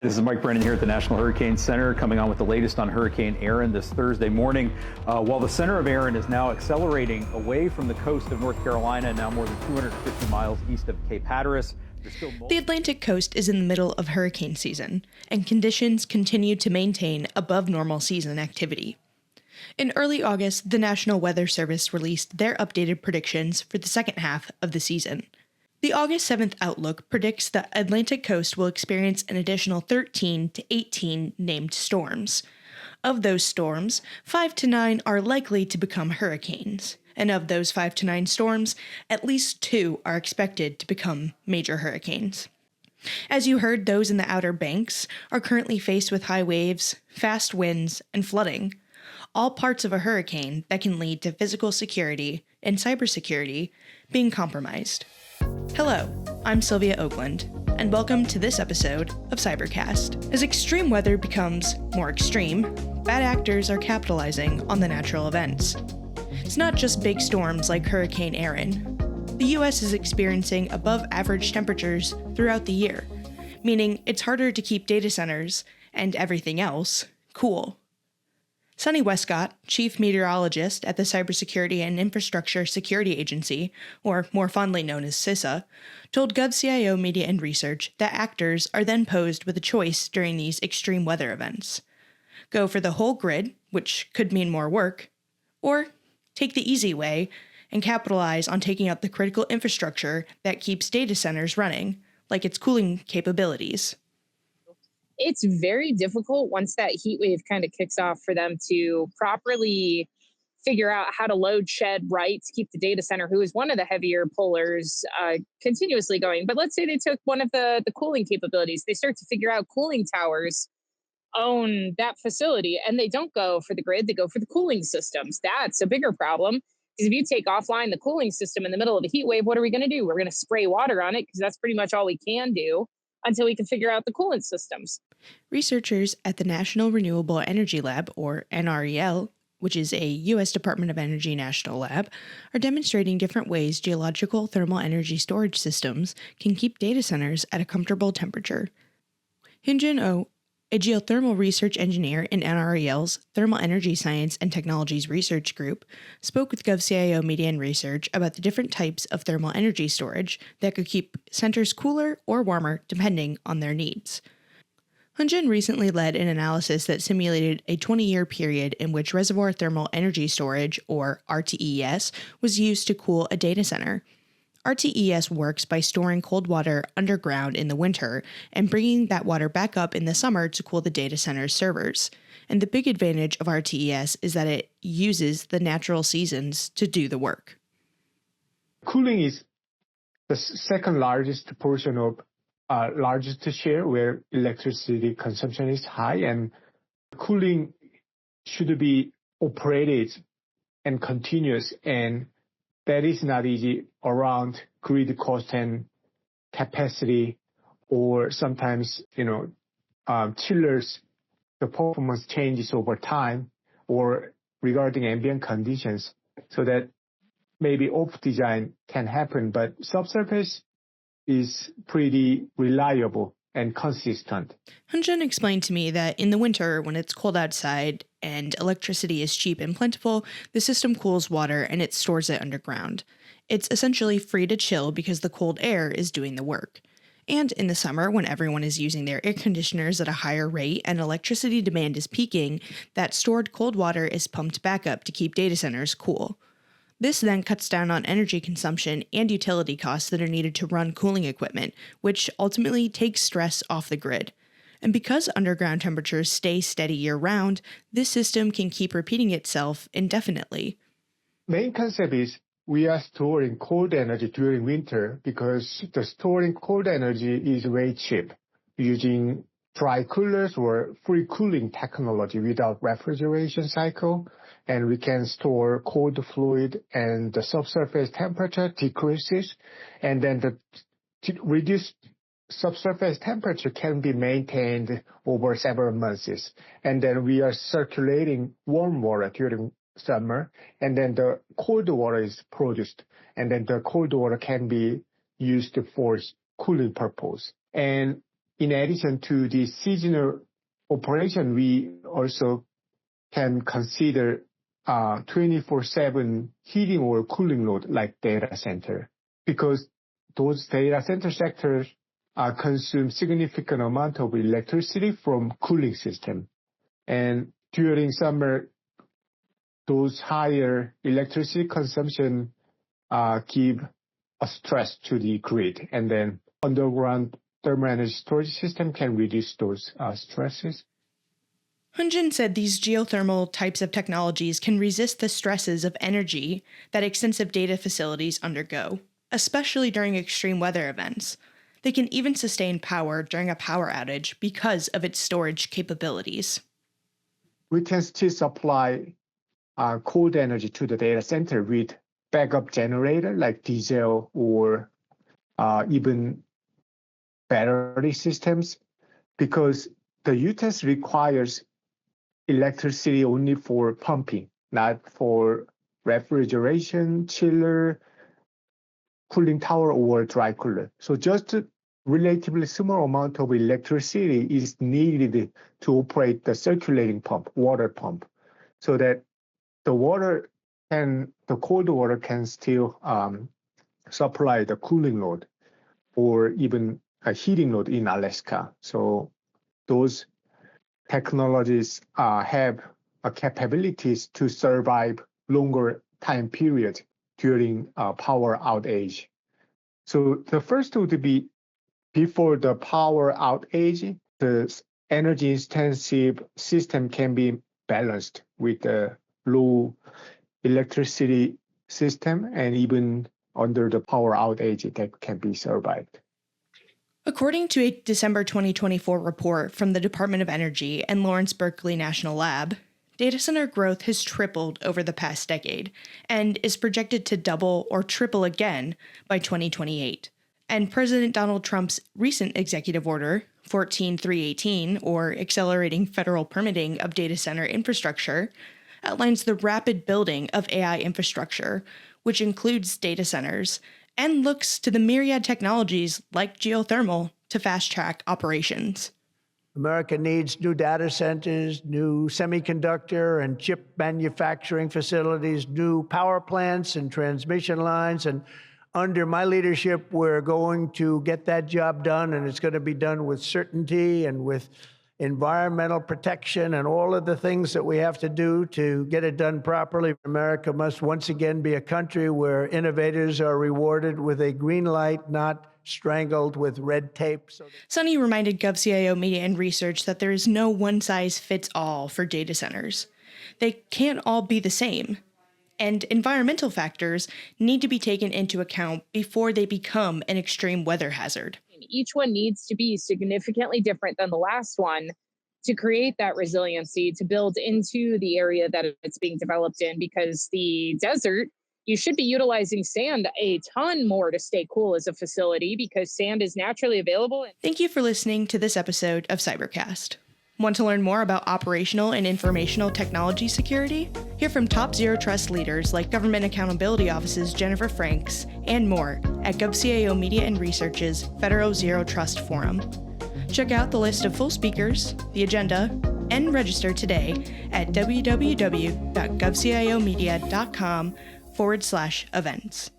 This is Mike Brennan here at the National Hurricane Center, coming on with the latest on Hurricane Erin this Thursday morning. While the center of Erin is now accelerating away from the coast of North Carolina, now more than 250 miles east of Cape Hatteras, the Atlantic coast is in the middle of hurricane season, and conditions continue to maintain above normal season activity. In early August, the National Weather Service released their updated predictions for the second half of the season. The August 7th outlook predicts the Atlantic coast will experience an additional 13 to 18 named storms. Of those storms, 5 to 9 are likely to become hurricanes, and of those 5 to 9 storms, at least 2 are expected to become major hurricanes. As you heard, those in the Outer Banks are currently faced with high waves, fast winds, and flooding, all parts of a hurricane that can lead to physical security and cybersecurity being compromised. Hello, I'm Sylvia Oakland, and welcome to this episode of CyberCast. As extreme weather becomes more extreme, bad actors are capitalizing on the natural events. It's not just big storms like Hurricane Erin. The U.S. is experiencing above-average temperatures throughout the year, meaning it's harder to keep data centers, and everything else, cool. Sonny Westcott, chief meteorologist at the Cybersecurity and Infrastructure Security Agency, or more fondly known as CISA, told GovCIO Media and Research that actors are then posed with a choice during these extreme weather events. Go for the whole grid, which could mean more work, or take the easy way and capitalize on taking out the critical infrastructure that keeps data centers running, like its cooling capabilities. It's very difficult once that heat wave kind of kicks off for them to properly figure out how to load shed right to keep the data center, who is one of the heavier pullers, continuously going. But let's say they took one of the cooling capabilities. They start to figure out cooling towers own that facility, and they don't go for the grid, they go for the cooling systems. That's a bigger problem, because if you take offline the cooling system in the middle of a heat wave, what are we going to do? We're going to spray water on it, because that's pretty much all we can do until we can figure out the coolant systems. Researchers at the National Renewable Energy Lab, or NREL, which is a U.S. Department of Energy national lab, are demonstrating different ways geological thermal energy storage systems can keep data centers at a comfortable temperature. Hyunjin Oh, a geothermal research engineer in NREL's Thermal Energy Science and Technologies Research Group, spoke with GovCIO Media and Research about the different types of thermal energy storage that could keep centers cooler or warmer depending on their needs. Hyunjin recently led an analysis that simulated a 20-year period in which reservoir thermal energy storage, or RTES, was used to cool a data center. RTES works by storing cold water underground in the winter and bringing that water back up in the summer to cool the data center's servers. And the big advantage of RTES is that it uses the natural seasons to do the work. Cooling is the second largest portion of largest share where electricity consumption is high, and cooling should be operated and continuous, and that is not easy around grid cost and capacity, or sometimes, chillers, the performance changes over time, or regarding ambient conditions, so that maybe off design can happen, but subsurface is pretty reliable and consistent. Hyunjin explained to me that in the winter, when it's cold outside and electricity is cheap and plentiful, the system cools water and it stores it underground. It's essentially free to chill because the cold air is doing the work. And in the summer, when everyone is using their air conditioners at a higher rate and electricity demand is peaking, that stored cold water is pumped back up to keep data centers cool. This then cuts down on energy consumption and utility costs that are needed to run cooling equipment, which ultimately takes stress off the grid. And because underground temperatures stay steady year-round, this system can keep repeating itself indefinitely. Main concept is we are storing cold energy during winter because the storing cold energy is very cheap, using dry coolers or free cooling technology without refrigeration cycle. And we can store cold fluid, and the subsurface temperature decreases, and then the reduced subsurface temperature can be maintained over several months. And then we are circulating warm water during summer, and then the cold water is produced, and then the cold water can be used for cooling purpose. And in addition to the seasonal operation, we also can consider 24/7 heating or cooling load like data center, because those data center sectors consume significant amount of electricity from cooling system. And during summer, those higher electricity consumption give a stress to the grid. And then underground thermal energy storage system can reduce those stresses. Hunjin said these geothermal types of technologies can resist the stresses of energy that extensive data facilities undergo, especially during extreme weather events. They can even sustain power during a power outage because of its storage capabilities. We can still supply cold energy to the data center with backup generator like diesel or even battery systems, because the UTES requires electricity only for pumping, not for refrigeration, chiller, cooling tower, or dry cooler. So just a relatively small amount of electricity is needed to operate the circulating pump, water pump, so that the cold water can still supply the cooling load or even a heating load in Alaska. So those technologies have capabilities to survive longer time period during power outage. So the first would be before the power outage, the energy intensive system can be balanced with the low electricity system, and even under the power outage that can be survived. According to a December 2024 report from the Department of Energy and Lawrence Berkeley National Lab, data center growth has tripled over the past decade and is projected to double or triple again by 2028. And President Donald Trump's recent executive order, 14318, or Accelerating Federal Permitting of Data Center Infrastructure, outlines the rapid building of AI infrastructure, which includes data centers, and looks to the myriad technologies like geothermal to fast-track operations. America needs new data centers, new semiconductor and chip manufacturing facilities, new power plants and transmission lines. And under my leadership, we're going to get that job done, and it's going to be done with certainty and with environmental protection and all of the things that we have to do to get it done properly. America must once again be a country where innovators are rewarded with a green light, not strangled with red tape. Sunny reminded GovCIO Media and Research that there is no one-size-fits-all for data centers. They can't all be the same, and environmental factors need to be taken into account before they become an extreme weather hazard. Each one needs to be significantly different than the last one to create that resiliency, to build into the area that it's being developed in, because the desert, you should be utilizing sand a ton more to stay cool as a facility because sand is naturally available. Thank you for listening to this episode of CyberCast. Want to learn more about operational and informational technology security? Hear from top Zero Trust leaders like Government Accountability Office's Jennifer Franks and more at GovCIO Media and Research's Federal Zero Trust Forum. Check out the list of full speakers, the agenda, and register today at www.govciomedia.com/events.